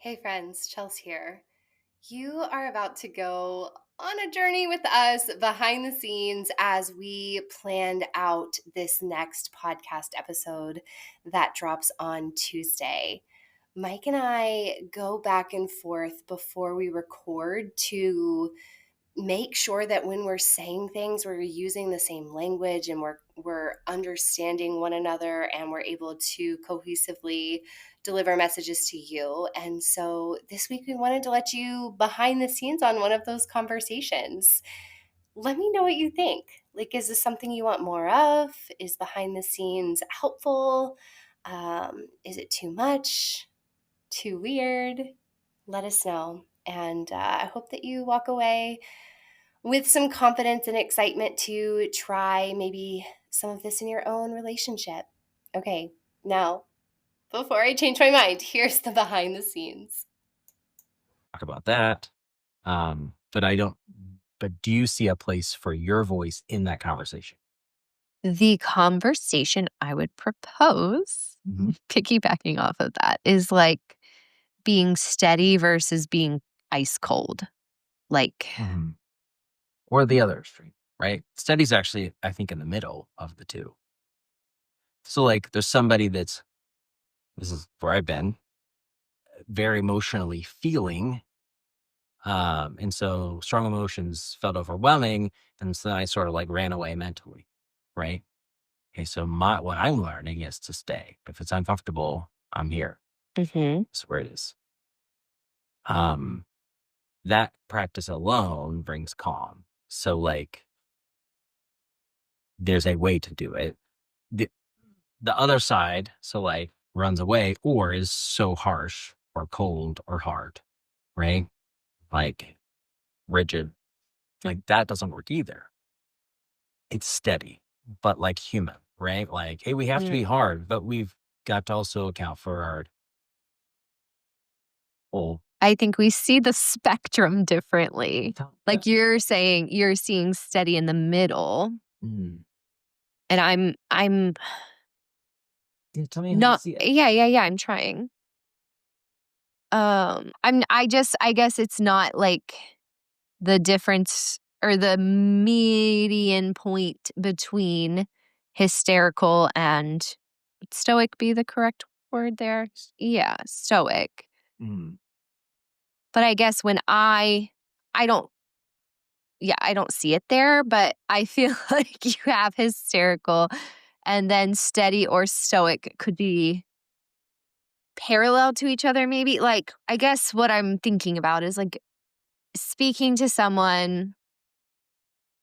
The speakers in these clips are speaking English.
Hey friends, Chelsea here. You are about to go on a journey with us behind the scenes as we planned out this next podcast episode that drops on Tuesday. Mike and I go back and forth before we record to make sure that when we're saying things, we're using the same language and we're understanding one another and we're able to cohesively deliver messages to you. And so this week we wanted to let you behind the scenes on one of those conversations. Let me know what you think. Like, is this something you want more of? Is behind the scenes helpful? Is it too much? Too weird? Let us know. And I hope that you walk away with some confidence and excitement to try maybe some of this in your own relationship. Okay, now, before I change my mind, here's the behind the scenes. Talk about that. But I don't, but do you see a place for your voice in that conversation? The conversation I would propose, piggybacking off of that, is like being steady versus being ice cold. Like, Or the other extreme, right? Steady's actually, I think, in the middle of the two. So, like, there's somebody this is where I've been, very emotionally feeling. And so strong emotions felt overwhelming. And so I sort of like ran away mentally, right? Okay, so what I'm learning is to stay. If it's uncomfortable, I'm here. That's where it is. That practice alone brings calm. So like there's a way to do it. The other side, so like runs away or is so harsh or cold or hard, right? Like rigid. Like that doesn't work either. It's steady, but like human, right? Like, hey, we have to be hard, but we've got to also account for our whole. I think we see the spectrum differently. Like you're saying, you're seeing steady in the middle, and I'm Yeah, tell me how you not. see it. Yeah. I'm trying. I guess it's not like the difference or the median point between hysterical and would stoic be the correct word there? Yeah, stoic. Mm. But I guess when I don't I don't see it there, but I feel like you have hysterical and then steady or stoic could be parallel to each other maybe. Like I guess what I'm thinking about is like speaking to someone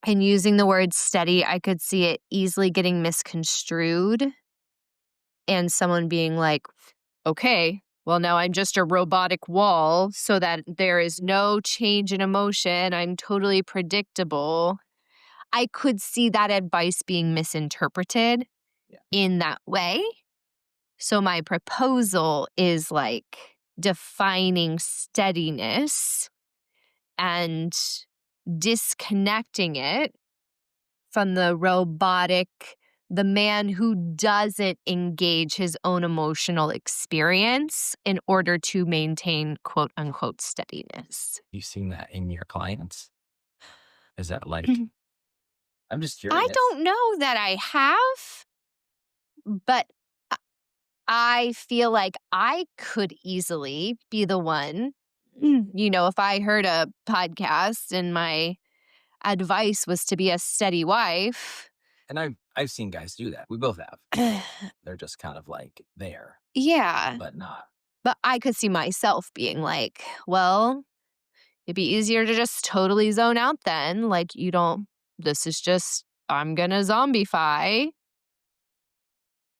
and using the word steady, I could see it easily getting misconstrued and someone being like, okay, well, now I'm just a robotic wall so that there is no change in emotion. I'm totally predictable. I could see that advice being misinterpreted in that way. So my proposal is like defining steadiness and disconnecting it from the robotic, the man who doesn't engage his own emotional experience in order to maintain quote unquote steadiness. You seen that in your clients? Is that like, I'm just I curious. don't know that I have, but I feel like I could easily be the one, if I heard a podcast and my advice was to be a steady wife. And I've seen guys do that. We both have. They're just kind of like there, Yeah. but not. But I could see myself being like, well, it'd be easier to just totally zone out then. Like, this is just, I'm gonna zombify.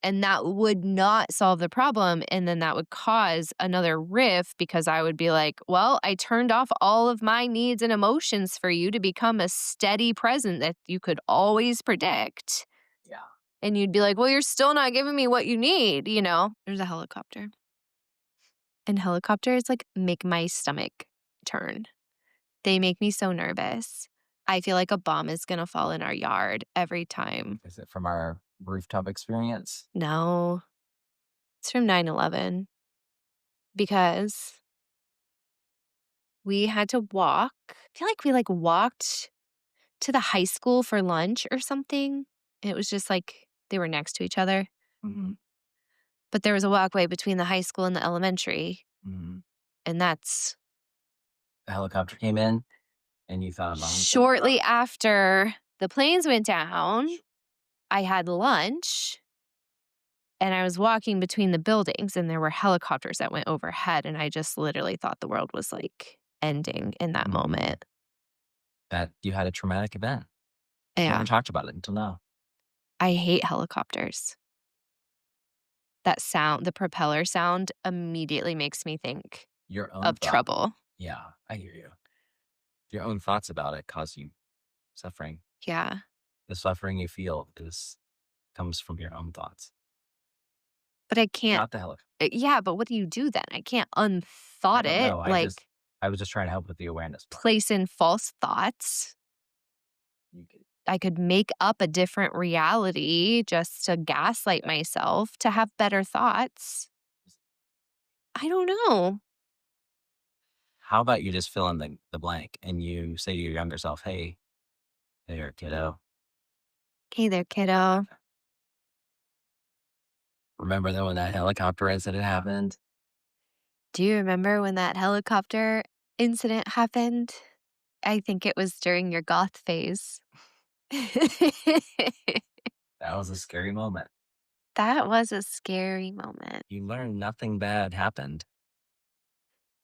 And that would not solve the problem. And then that would cause another rift because I would be like, well, I turned off all of my needs and emotions for you to become a steady present that you could always predict. Yeah. And you'd be like, well, you're still not giving me what you need, There's a helicopter. And helicopters like make my stomach turn. They make me so nervous. I feel like a bomb is going to fall in our yard every time. Is it from our rooftop experience? No, it's from 9/11 because we had to walk. I feel like we walked to the high school for lunch or something. It was just they were next to each other. Mhm. But there was a walkway between the high school and the elementary, Mhm. and that's The helicopter came in and you thought about it. shortly after the planes went down. I had lunch and I was walking between the buildings, and there were helicopters that went overhead, and I just literally thought the world was ending in that Mhm. moment. That you had a traumatic event. Never Yeah. talked about it until now. I hate helicopters. That sound, the propeller sound immediately makes me think Your own of thought. trouble. Yeah, I hear you. Your own thoughts about it cause you suffering. Yeah. The suffering you feel comes from your own thoughts, But I can't. not the helicopter. Yeah, but what do you do then? I can't I unthought don't it, know. I was just trying to help with the awareness part. place in false thoughts. You could, I could make up a different reality just to gaslight myself to have better thoughts. I don't know. how about you just fill in the blank and you say to your younger self, "Hey, there, kiddo. Hey there, kiddo. Remember that when that helicopter incident happened? Do you remember when that helicopter incident happened? I think it was during your goth phase. That was a scary moment. That was a scary moment, You learned nothing bad happened."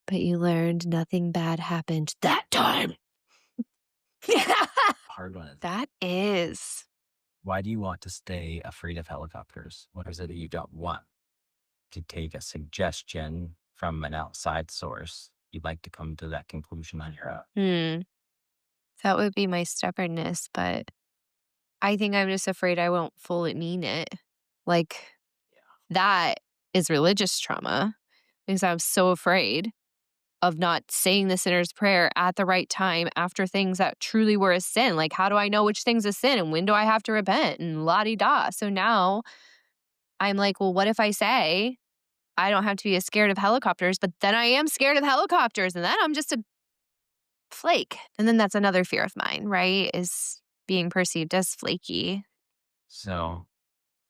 but you learned nothing bad happened that time. Hard one. That is. Why do you want to stay afraid of helicopters? What is it that you don't want? To take a suggestion from an outside source, you'd like to come to that conclusion on your own. Hmm. That would be my stubbornness, but I think I'm just afraid I won't fully mean it. Like, Yeah. that is religious trauma because I was so afraid of not saying the sinner's prayer at the right time after things that truly were a sin. Like, how do I know which thing's a sin and when do I have to repent and la di da? So now I'm like, well, what if I say I don't have to be as scared of helicopters, but then I am scared of helicopters and then I'm just a flake. And then that's another fear of mine, right? Is being perceived as flaky. So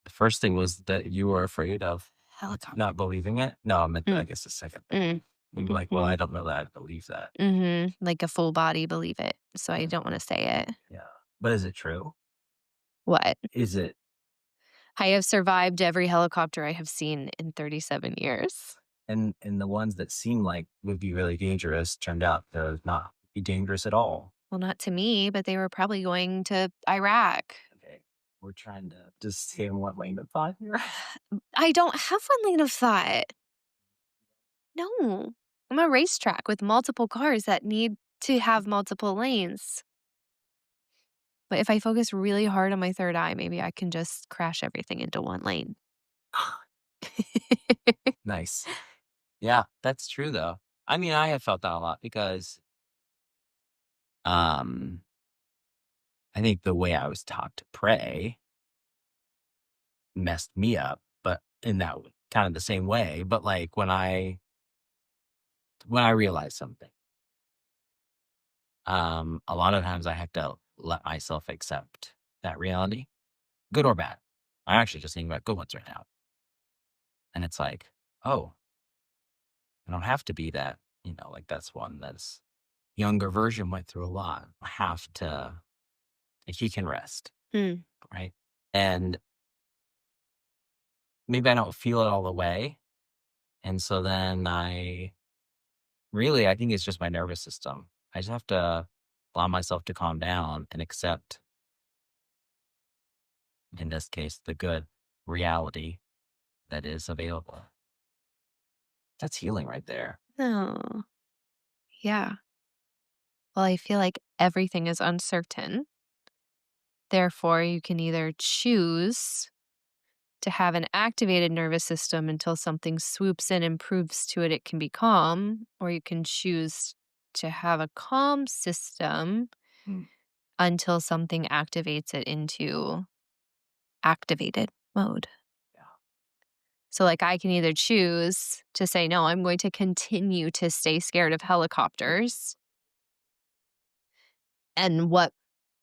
the first thing was that you were afraid of Helicopter. not believing it. No, I meant, I Mm. guess the second thing. You'd be like, well, I don't know that I believe that. Like a full body believe it. So I don't want to say it. Yeah. But is it true? What? Is it? I have survived every helicopter I have seen in 37 years. And the ones that seem like would be really dangerous turned out to not be dangerous at all. Well, not to me, but they were probably going to Iraq. Okay. We're trying to just stay in one lane of thought here. I don't have one lane of thought. No. I'm a racetrack with multiple cars that need to have multiple lanes. But if I focus really hard on my third eye, maybe I can just crash everything into one lane. Nice. Yeah, that's true though. I mean, I have felt that a lot because um I think the way I was taught to pray messed me up, but in that kind of the same way. But like when I realize something, a lot of times I have to let myself accept that reality, good or bad. I'm actually just thinking about good ones right now. And it's like, oh, I don't have to be that, like that's one that's younger version went through a lot. I have to, like, he can rest, Hmm. right? And maybe I don't feel it all the way. And so then I think it's just my nervous system. I just have to allow myself to calm down and accept, in this case, the good reality that is available. That's healing right there. Oh, yeah. Well, I feel like everything is uncertain. Therefore, you can either choose to have an activated nervous system until something swoops in and proves to it it can be calm, or you can choose to have a calm system Mm. until something activates it into activated mode. Yeah. So, like, I can either choose to say, no, I'm going to continue to stay scared of helicopters. And what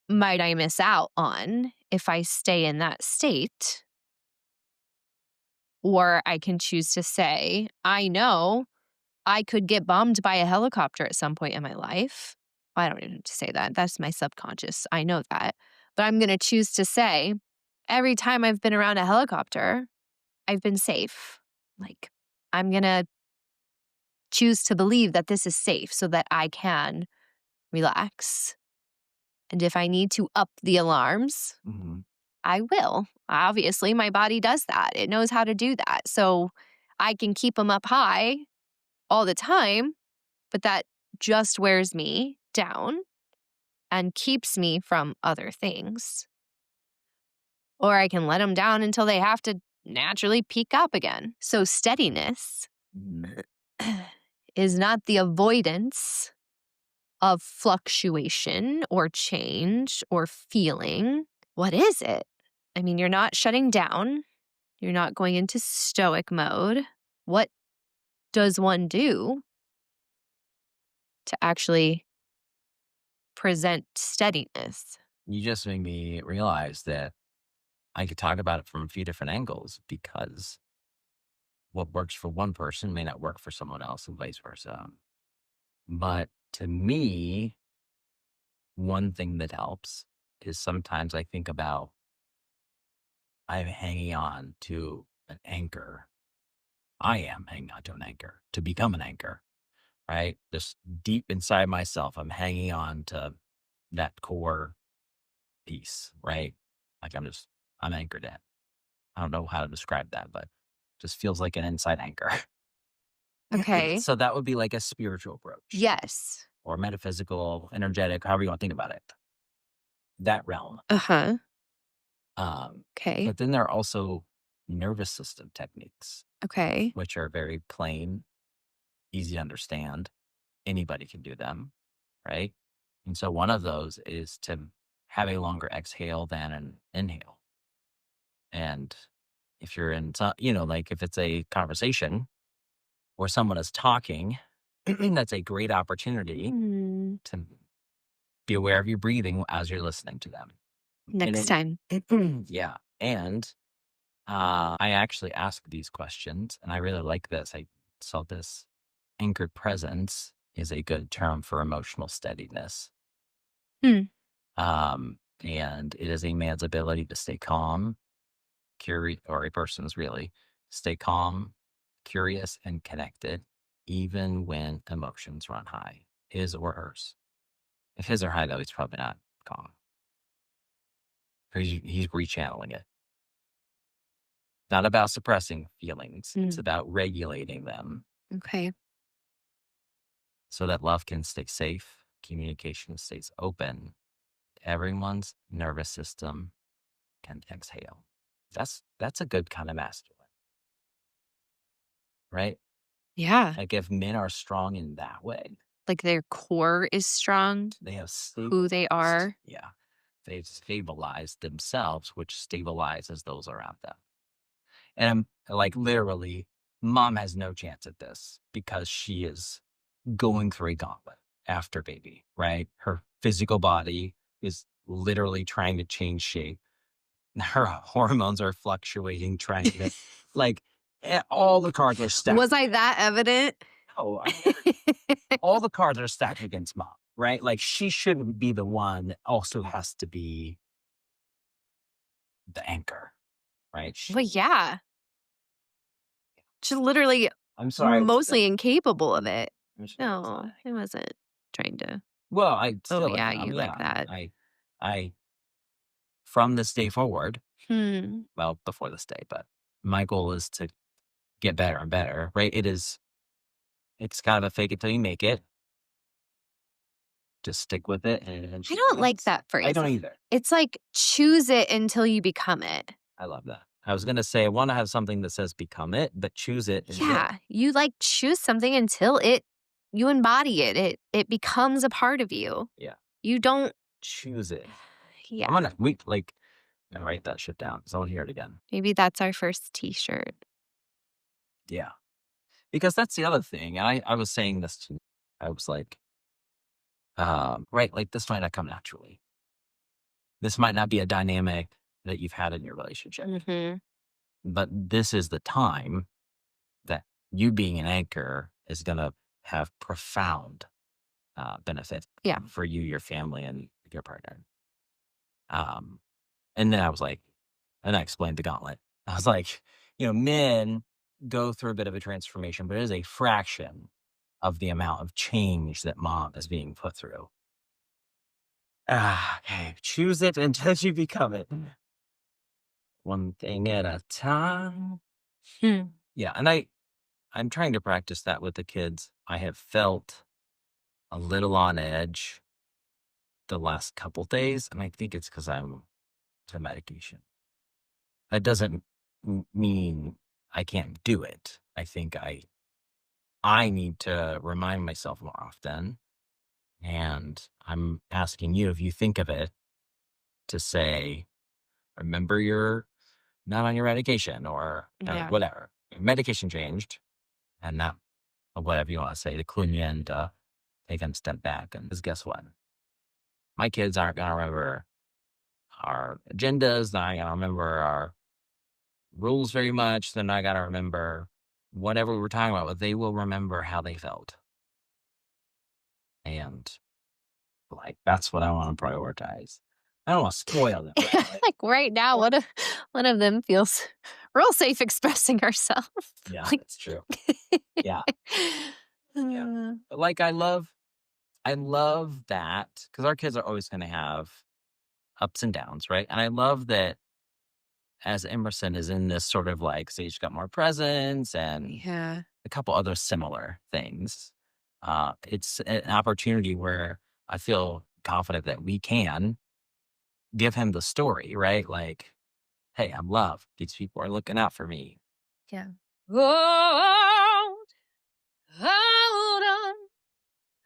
might I miss out on if I stay in that state? Or I can choose to say, I know I could get bombed by a helicopter at some point in my life. I don't even have to say that. That's my subconscious. I know that. But I'm going to choose to say, every time I've been around a helicopter, I've been safe. Like, I'm going to choose to believe that this is safe so that I can relax. And if I need to up the alarms, I will. Obviously, my body does that. It knows how to do that. So I can keep them up high all the time, but that just wears me down and keeps me from other things. Or I can let them down until they have to naturally peak up again. So steadiness is not the avoidance of fluctuation or change or feeling. What is it? I mean, you're not shutting down. You're not going into stoic mode. What does one do to actually present steadiness? You just made me realize that I could talk about it from a few different angles, because what works for one person may not work for someone else, and vice versa. But to me, one thing that helps is sometimes I think about I'm hanging on to an anchor. I am hanging on to an anchor to become an anchor, right? Just deep inside myself, I'm hanging on to that core piece, right? Like I'm anchored in. I don't know how to describe that, but just feels like an inside anchor. Okay. So that would be like a spiritual approach. Yes. Or metaphysical, energetic, however you want to think about it. That realm. Uh-huh. Okay. But then there are also nervous system techniques, Okay. which are very plain, easy to understand. Anybody can do them, right? And so one of those is to have a longer exhale than an inhale. And if you're in, like if it's a conversation where someone is talking, that's a great opportunity to be aware of your breathing as you're listening to them. Next time. Yeah. And I actually ask these questions, and I really like this. I saw this. Anchored presence is a good term for emotional steadiness. And it is a man's ability to stay calm, or a person's really stay calm, curious, and connected, even when emotions run high, his or hers. If his are high, though, he's probably not calm. He's rechanneling it. Not about suppressing feelings. It's about regulating them. Okay. So that love can stay safe, communication stays open, everyone's nervous system can exhale. That's a good kind of masculine, right? Yeah. Like if men are strong in that way, Like their core is strong, they have who they are. Yeah. They've stabilized themselves, which stabilizes those around them. And I'm like, literally, mom has no chance at this because she is going through a gauntlet after baby, right? Her physical body is literally trying to change shape. Her hormones are fluctuating, trying to like all the cards are stacked. Was I that evident? Oh, all the cards are stacked against mom, right? Like she shouldn't be the one that also has to be the anchor, right? Well, yeah. She's literally I'm sorry. mostly incapable of it. No, No, I wasn't trying to. well, I Oh, still yeah, am. you like that. I from this day forward, Hmm. well, before this day, but my goal is to get better and better, right? It's kind of a fake it till you make it. Just stick with it. And I don't like that phrase. I don't either. It's like choose it until you become it. I love that. I was going to say, I want to have something that says become it, but choose it. Yeah. You like choose something until you embody it. It becomes a part of you. Yeah. You don't Choose it. Yeah. I'm going to write that shit down because I want to hear it again. Maybe that's our first t-shirt. Yeah. Because that's the other thing. And I was saying this to, I was like, right, like this might not come naturally. This might not be a dynamic that you've had in your relationship, Hmm. but this is the time that you being an anchor is going to have profound benefit Yeah. for you, your family, and your partner. Um, and then I was like, and I explained the gauntlet. I was like, men go through a bit of a transformation, but it is a fraction of the amount of change that mom is being put through. Okay. Choose it until you become it. One thing at a time. Hmm. Yeah. And I'm trying to practice that with the kids. I have felt a little on edge the last couple days, and I think it's because I'm to medication. That doesn't mean I can't do it. I think I need to remind myself more often. And I'm asking you if you think of it to say, remember you're not on your medication or Yeah. whatever. Medication changed, and not whatever you want to say to clue you in to take a step back. And 'cause guess what? My kids aren't going to remember our agendas. They're not going to remember our rules very much. They're not going to remember whatever we were talking about, but they will remember how they felt. And like, that's what I want to prioritize. I don't want to spoil them, right? Like, Like right now, one of them feels real safe expressing herself. yeah, Like, that's true. Yeah. Yeah. uh, But like, I love that because our kids are always going to have ups and downs, right? And I love that as Emerson is in this sort of like Sage got more presence and yeah, a couple other similar things. It's an opportunity where I feel confident that we can give him the story, right? Like, hey, I'm loved. These people are looking out for me. yeah. Hold, hold on,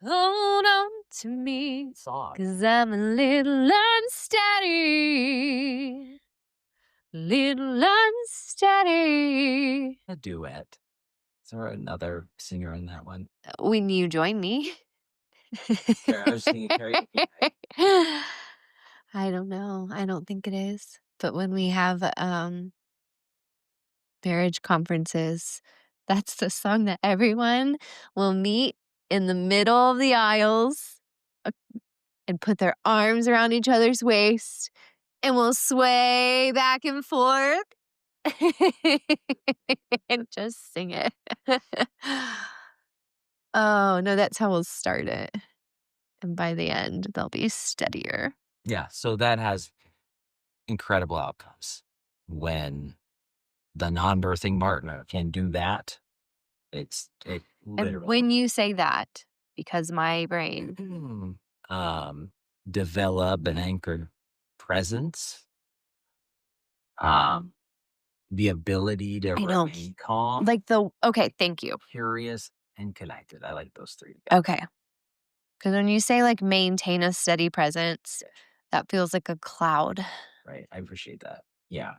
hold on to me, Song. 'cause I'm a little unsteady, little unsteady. A duet. Is there another singer in that one? When you join me. I was thinking karaoke night. I don't know. I don't think it is. But when we have marriage conferences, that's the song that everyone will meet in the middle of the aisles uh, and put their arms around each other's waist and will sway back and forth and just sing it. Oh, no, that's how we'll start it. And by the end, they'll be steadier. Yeah. So that has incredible outcomes when the non-birthing partner can do that. It And literally when you say that, because my brain, um develop an anchored presence, um the ability to I know, remain calm, like okay, thank you. curious, and connected. I like those three together. Okay. Because when you say like maintain a steady presence, that feels like a cloud. Right. I appreciate that. Yeah.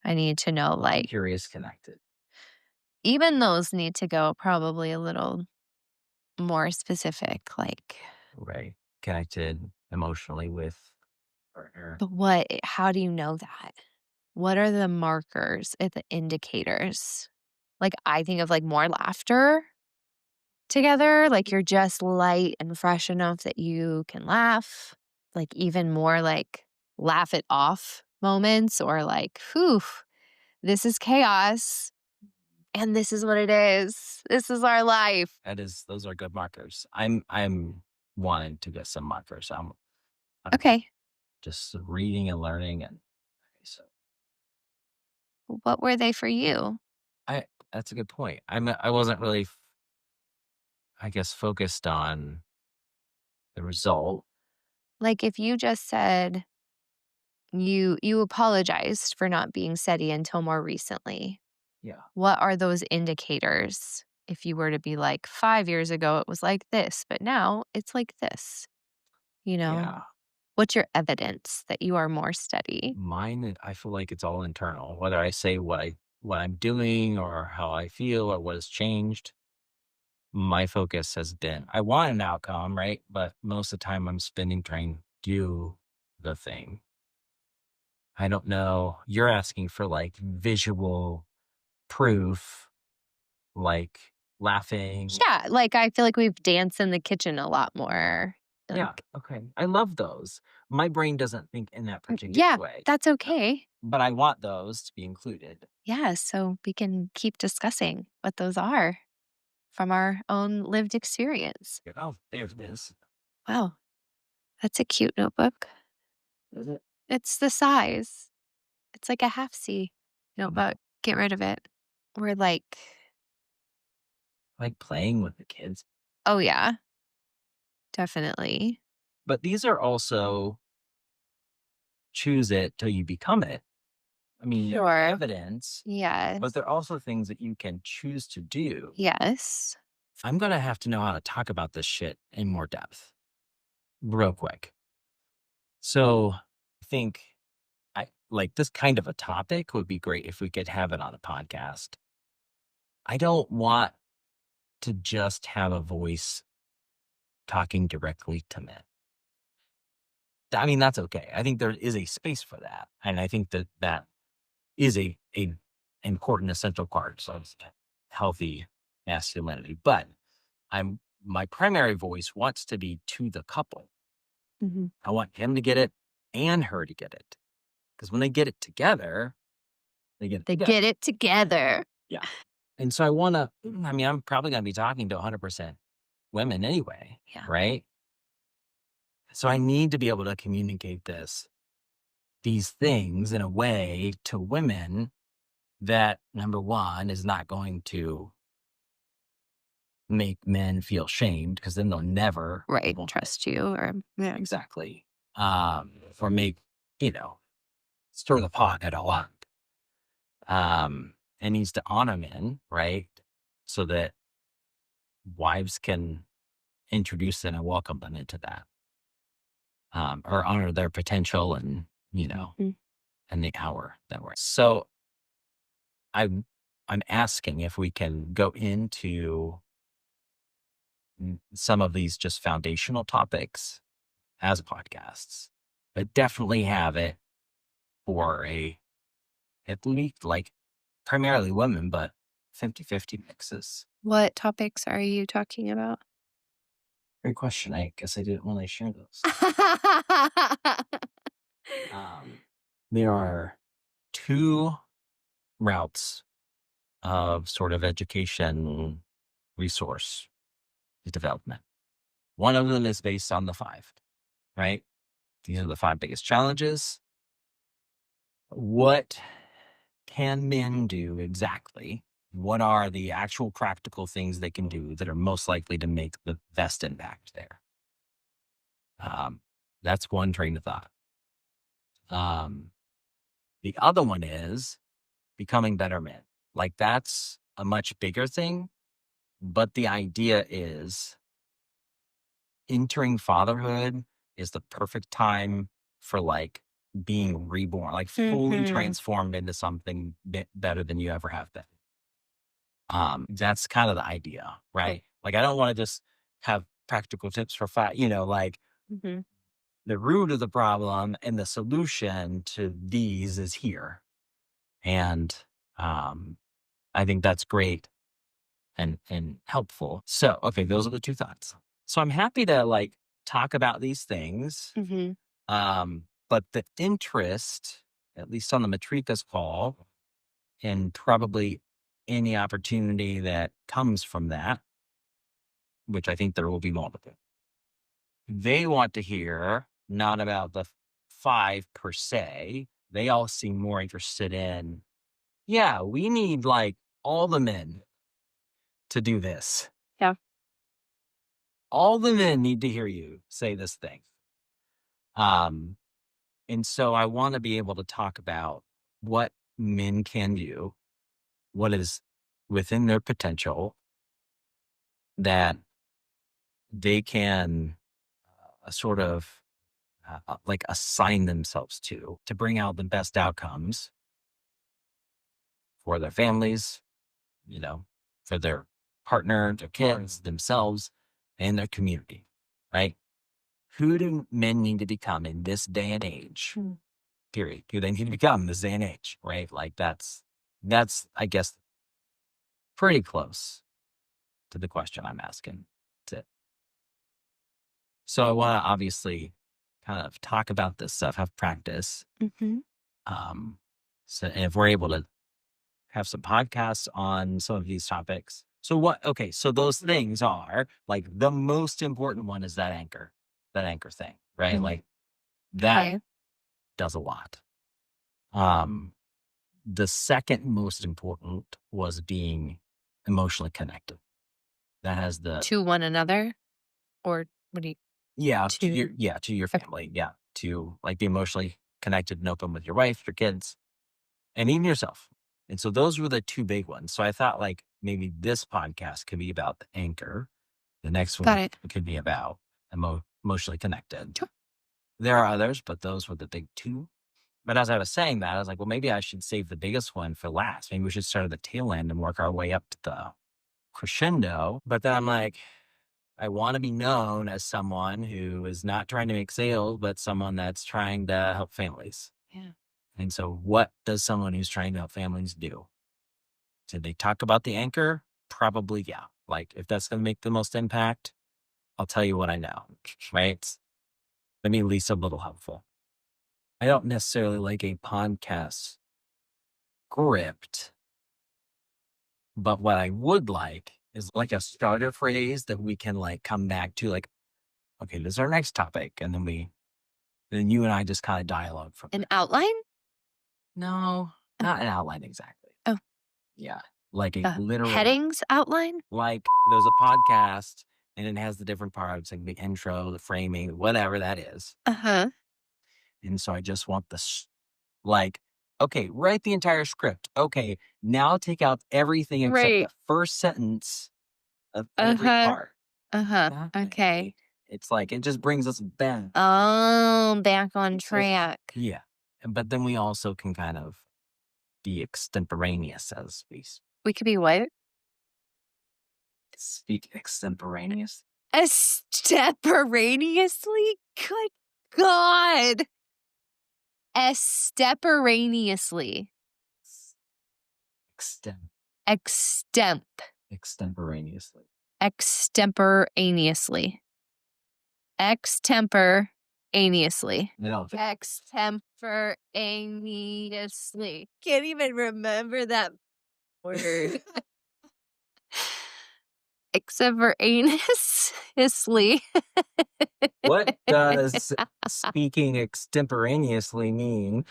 I need to know, like, Curious, connected. even those need to go probably a little more specific. Like, Right. Connected emotionally with partner. but how do you know that? What are the markers, the indicators? Like, I think of like more laughter together, like you're just light and fresh enough that you can laugh, like even more like laugh it off moments or like, whew, this is chaos and this is what it is. This is our life. Those are good markers. I'm wanting to get some markers. I'm Okay. just reading and learning and so What were they for you? I that's a good point. I wasn't really I guess focused on the result. Like if you just said you apologized for not being steady until more recently. Yeah. What are those indicators? If you were to be like 5 years ago, it was like this, but now it's like this, you know? Yeah. What's your evidence that you are more steady? Mine, I feel like it's all internal. Whether I say what I what I'm doing or how I feel or what has changed. My focus has been, I want an outcome, right? But most of the time I'm spending trying to do the thing. I don't know. You're asking for like visual proof, like laughing. Yeah, like, I feel like we've danced in the kitchen a lot more. Yeah. Like, Okay. I love those. My brain doesn't think in that particular yeah, way, that's okay. but I want those to be included. Yeah, so we can keep discussing what those are from our own lived experience. Oh, there it is. Wow, that's a cute notebook. Is it? It's the size. It's like a half C No. notebook. Get rid of it. We're like, Like playing with the kids. oh, yeah, definitely. But these are also choose it till you become it. I mean, they're Sure. evidence, Yes. but they're also things that you can choose to do. Yes. I'm going to have to know how to talk about this shit in more depth real quick. So I think I like this kind of a topic would be great if we could have it on a podcast. I don't want to just have a voice talking directly to men. I mean, that's okay. I think there is a space for that. And I think that that is a important essential part of healthy masculinity. But my primary voice wants to be to the couple. Mhm. I want him to get it and her to get it. Because when they get it together, they get it They together. get it together. Yeah. And so I want to, I mean, I'm probably going to be talking to 100% women anyway. Yeah. Right. So I need to be able to communicate these things in a way to women that, number one, is not going to make men feel shamed because then they'll never Right. want it. Trust you or yeah. Exactly. Or make, stir the pot at a lot. It needs to honor men, right? So that wives can introduce them and welcome them into that. Or honor their potential and, Mhm. and the hour that we're. So I'm asking if we can go into some of these just foundational topics as podcasts, but definitely have it for at least like primarily women, but 50-50 mixes. What topics are you talking about? Great question. I guess I didn't really share those. There are two routes of sort of education resource development. One of them is based on the five, right? These are the five biggest challenges. What can men do exactly? What are the actual practical things they can do that are most likely to make the best impact there? That's one train of thought. The other one is becoming better men. Like that's a much bigger thing, but the idea is entering fatherhood is the perfect time for like being reborn, like fully Mhm. transformed into something better than you ever have been. That's kind of the idea, right? Like I don't want to just have practical tips for like Mhm. the root of the problem and the solution to these is here. And I think that's great and helpful. So, okay, those are the two thoughts. So I'm happy to like talk about these things. Mhm. But the interest, at least on the Matrika's call, and probably any opportunity that comes from that, which I think there will be multiple, they want to hear not about the five per se. They all seem more interested in, yeah, we need like all the men to do this. Yeah. All the men need to hear you say this thing. Um, and so I want to be able to talk about what men can do, what is within their potential that they can sort of like assign themselves to bring out the best outcomes for their families, for their partner, their kids, themselves, and their community, right? Who do men need to become in this day and age? Period. Who they need to become in this day and age, right? Like that's, I guess, pretty close to the question I'm asking. That's it. So I want to obviously kind of talk about this stuff, have practice. Mm-hmm. So if we're able to have some podcasts on some of these topics. So so those things are like the most important one is that anchor thing, right? Mm-hmm. Like that Okay. does a lot. The second most important was being emotionally connected. That has To one another? Or what do you? to your Okay. family. Yeah. To like be emotionally connected and open with your wife, your kids, and even yourself. And so those were the two big ones. So I thought like maybe this podcast could be about the anchor. The next Got one it. could be about emotionally connected. Sure. There are others, but those were the big two. But as I was saying that, I was like, well, maybe I should save the biggest one for last. Maybe we should start at the tail end and work our way up to the crescendo. But then I'm like, I want to be known as someone who is not trying to make sales, but someone that's trying to help families. Yeah. And so what does someone who's trying to help families do? Did they talk about the anchor? Probably, yeah. Like if that's going to make the most impact, I'll tell you what I know, right? Maybe at least a little helpful. I don't necessarily like a podcast script, but what I would like is like a starter phrase that we can like come back to, like, okay, this is our next topic. And then you and I just kind of dialogue from An there. outline? No, not an outline exactly. Oh. Yeah. Like a literal Headings outline? like there's a podcast and it has the different parts, like the intro, the framing, whatever that is. Uh-huh. And so I just want like, okay, write the entire script. Okay, now take out everything except Right. the first sentence of every part. Uh-huh. Okay. It's like, it just brings us back. Oh, back on track. Yeah. But then we also can kind of be extemporaneous as We could be what? speak extemporaneous. Extemporaneously? Good God. Extemporaneously. Extemporaneously. Extemporaneously. Extemporaneously. No. Extemporaneously. Can't even remember that word. Extemporaneously. What does speaking extemporaneously mean?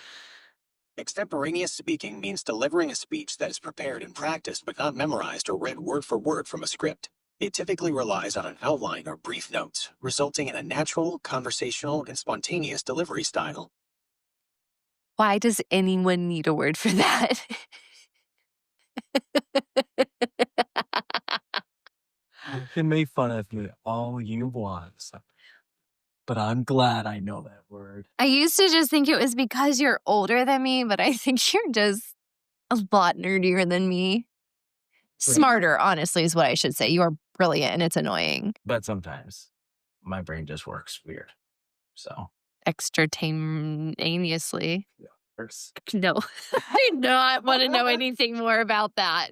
Extemporaneous speaking means delivering a speech that is prepared and practiced but not memorized or read word for word from a script. It typically relies on an outline or brief notes, resulting in a natural, conversational, and spontaneous delivery style. Why does anyone need a word for that? You can make fun of me all you want, but I'm glad I know that word. I used to just think it was because you're older than me, but I think you're just a lot nerdier than me. Smarter, honestly, is what I should say. You are brilliant and it's annoying. But sometimes my brain just works weird. So Extemporaneously. yeah, No, I do not want to know anything more about that.